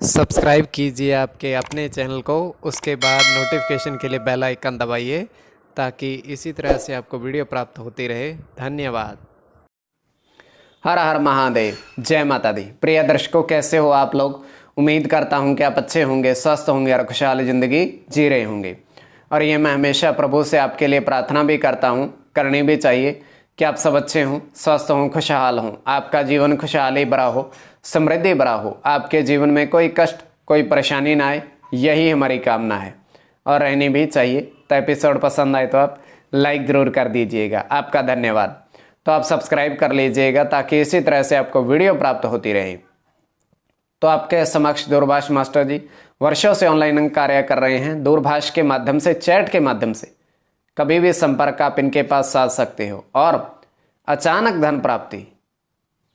Subscribe कीजिए आपके अपने चैनल को, उसके बाद नोटिफिकेशन के लिए बेल आइकन दबाइए ताकि इसी तरह से आपको वीडियो प्राप्त होती रहे। धन्यवाद। हर हर महादेव, जय माता दी। प्रिय दर्शकों, कैसे हो आप लोग? उम्मीद करता हूं कि आप अच्छे होंगे, स्वस्थ होंगे और खुशहाल ज़िंदगी जी रहे होंगे। और ये मैं हमेशा प्रभु से आपके लिए प्रार्थना भी करता हूं, करनी भी चाहिए कि आप सब अच्छे हों, स्वस्थ हों, खुशहाल हों, आपका जीवन खुशहाली भरा हो, समृद्धि भरा हो, आपके जीवन में कोई कष्ट, कोई परेशानी ना आए, यही हमारी कामना है और रहनी भी चाहिए। तो एपिसोड पसंद आए तो आप लाइक ज़रूर कर दीजिएगा, आपका धन्यवाद। तो आप सब्सक्राइब कर लीजिएगा ताकि इसी तरह से आपको वीडियो प्राप्त होती रहे। तो आपके समक्ष दूरभाष मास्टर जी वर्षों से ऑनलाइन कार्य कर रहे हैं। दूरभाष के माध्यम से, चैट के माध्यम से कभी भी संपर्क आप इनके पास साध सकते हो। और अचानक धन प्राप्ति,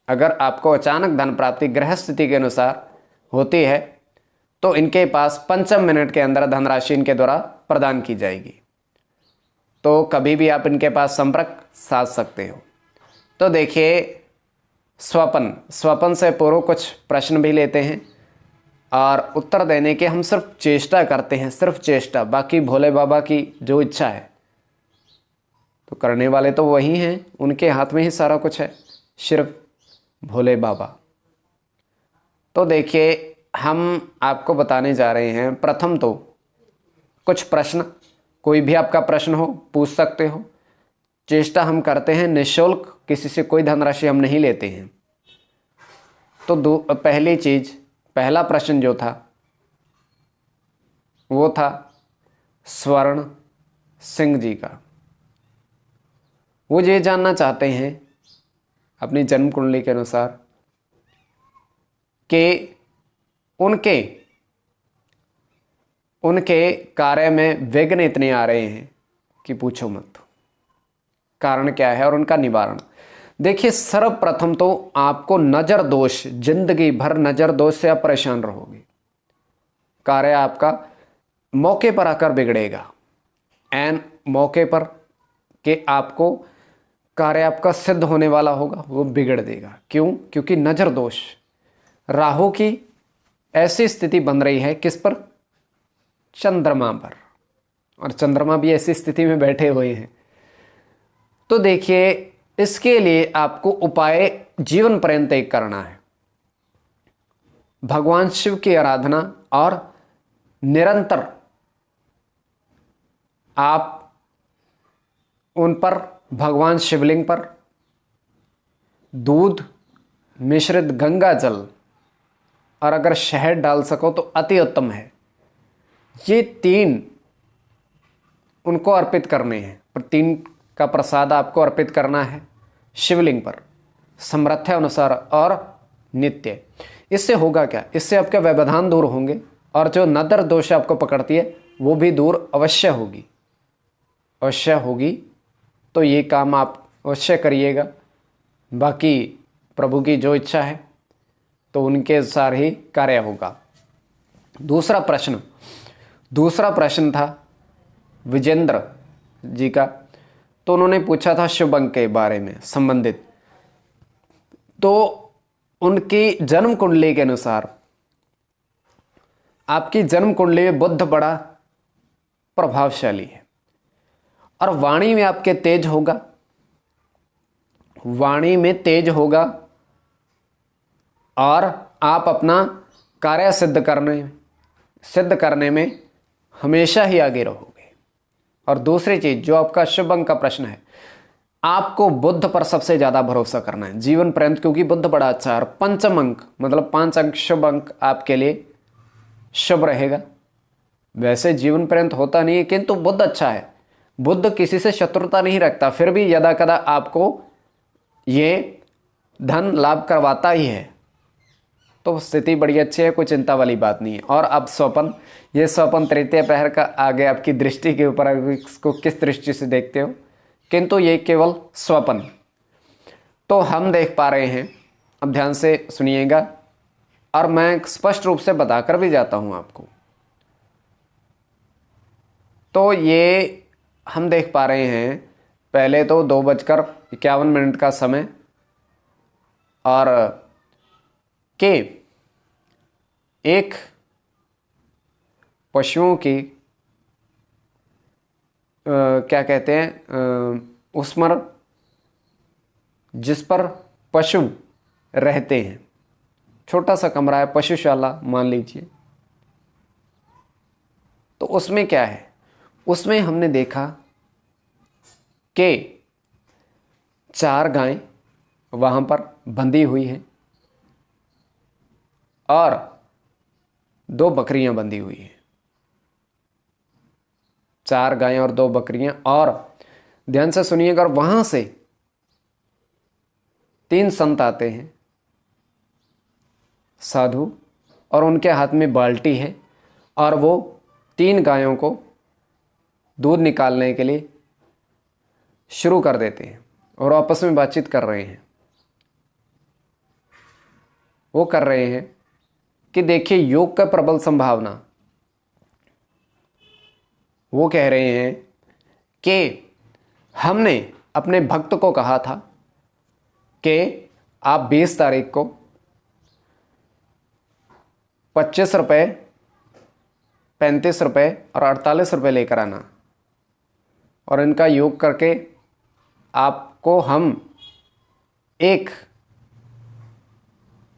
अगर आपको अचानक धन प्राप्ति ग्रह स्थिति के अनुसार होती है तो इनके पास 5 मिनट के अंदर धनराशि इनके द्वारा प्रदान की जाएगी। तो कभी भी आप इनके पास संपर्क साध सकते हो। तो देखिए, स्वपन से पूर्व कुछ प्रश्न भी लेते हैं और उत्तर देने के हम सिर्फ चेष्टा करते हैं, सिर्फ चेष्टा। बाकी भोले बाबा की जो इच्छा है तो करने वाले तो वही हैं, उनके हाथ में ही सारा कुछ है, सिर्फ भोले बाबा। तो देखिए, हम आपको बताने जा रहे हैं। प्रथम तो कुछ प्रश्न, कोई भी आपका प्रश्न हो पूछ सकते हो। चेष्टा हम करते हैं निःशुल्क, किसी से कोई धनराशि हम नहीं लेते हैं। तो पहली चीज, पहला प्रश्न जो था वो था स्वर्ण सिंह जी का। वो ये जानना चाहते हैं अपनी जन्म कुंडली के अनुसार कि उनके कार्य में विघ्न इतने आ रहे हैं कि पूछो मत। कारण क्या है और उनका निवारण। देखिए, सर्वप्रथम तो आपको नजर दोष, जिंदगी भर नजर दोष से आप परेशान रहोगे। कार्य आपका मौके पर आकर बिगड़ेगा, एन मौके पर कि आपको कार्य आपका सिद्ध होने वाला होगा, वो बिगड़ देगा। क्यों? क्योंकि नजर दोष, राहु की ऐसी स्थिति बन रही है किस पर? चंद्रमा पर। और चंद्रमा भी ऐसी स्थिति में बैठे हुए हैं। तो देखिए, इसके लिए आपको उपाय जीवन पर्यंत एक करना है। भगवान शिव की आराधना और निरंतर आप उन पर, भगवान शिवलिंग पर दूध मिश्रित गंगा जल और अगर शहद डाल सको तो अति उत्तम है। ये 3 उनको अर्पित करने हैं। 3 का प्रसाद आपको अर्पित करना है शिवलिंग पर, सामर्थ्य अनुसार और नित्य। इससे होगा क्या? इससे आपके व्यवधान दूर होंगे और जो नदर दोष आपको पकड़ती है वो भी दूर अवश्य होगी, अवश्य होगी। तो ये काम आप अवश्य करिएगा। बाकी प्रभु की जो इच्छा है तो उनके अनुसार ही कार्य होगा। दूसरा प्रश्न था विजेंद्र जी का। तो उन्होंने पूछा था शुभ अंक के बारे में संबंधित। तो उनकी जन्म कुंडली के अनुसार आपकी जन्म कुंडली में बुध बड़ा प्रभावशाली है और वाणी में आपके तेज होगा, वाणी में तेज होगा और आप अपना कार्य सिद्ध करने में हमेशा ही आगे रहोगे। और दूसरी चीज, जो आपका शुभ अंक का प्रश्न है, आपको बुध पर सबसे ज्यादा भरोसा करना है जीवन पर्यंत, क्योंकि बुध बड़ा अच्छा है। और पंचम अंक मतलब 5 अंक शुभ अंक आपके लिए शुभ रहेगा। वैसे जीवन पर्यंत होता नहीं है, किंतु बुध अच्छा है। बुध किसी से शत्रुता नहीं रखता, फिर भी यदा कदा आपको ये धन लाभ करवाता ही है। तो स्थिति बड़ी अच्छी है, कोई चिंता वाली बात नहीं है। और अब स्वपन तृतीय पहर का आगे आपकी दृष्टि के ऊपर, इसको किस दृष्टि से देखते हो, किंतु ये केवल स्वपन। तो हम देख पा रहे हैं, अब ध्यान से सुनिएगा और मैं स्पष्ट रूप से बताकर भी जाता हूं आपको। तो ये हम देख पा रहे हैं, पहले तो 2:51 का समय और के एक पशुओं की क्या कहते हैं, उस पर जिस पर पशु रहते हैं, छोटा सा कमरा है, पशुशाला मान लीजिए। तो उसमें क्या है, उसमें हमने देखा कि 4 गायें वहाँ पर बंधी हुई हैं और 2 बकरियां बंधी हुई हैं। 4 गायें और 2 बकरियां। और ध्यान से सुनिएगा, और वहां से 3 संत आते हैं, साधु, और उनके हाथ में बाल्टी है और वो 3 गायों को दूध निकालने के लिए शुरू कर देते हैं और आपस में बातचीत कर रहे हैं। वो कर रहे हैं कि देखिए योग का प्रबल संभावना। वो कह रहे हैं कि हमने अपने भक्त को कहा था कि आप 20 तारीख को 25 रुपये, 35 रुपये और 48 रुपये लेकर आना, और इनका योग करके आपको हम एक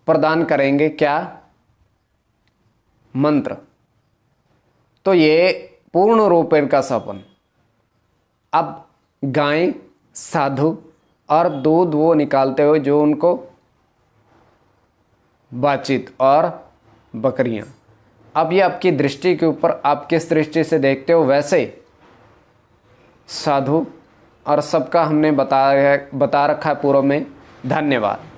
प्रदान करेंगे, क्या, मंत्र। तो ये पूर्ण रूप इनका सपन। अब गाय, साधु और दूध वो निकालते हुए जो उनको बातचीत, और बकरियां। अब ये आपकी दृष्टि के ऊपर, आप किस दृष्टि से देखते हो, वैसे साधु और सबका हमने बता रखा है पूर्व में। धन्यवाद।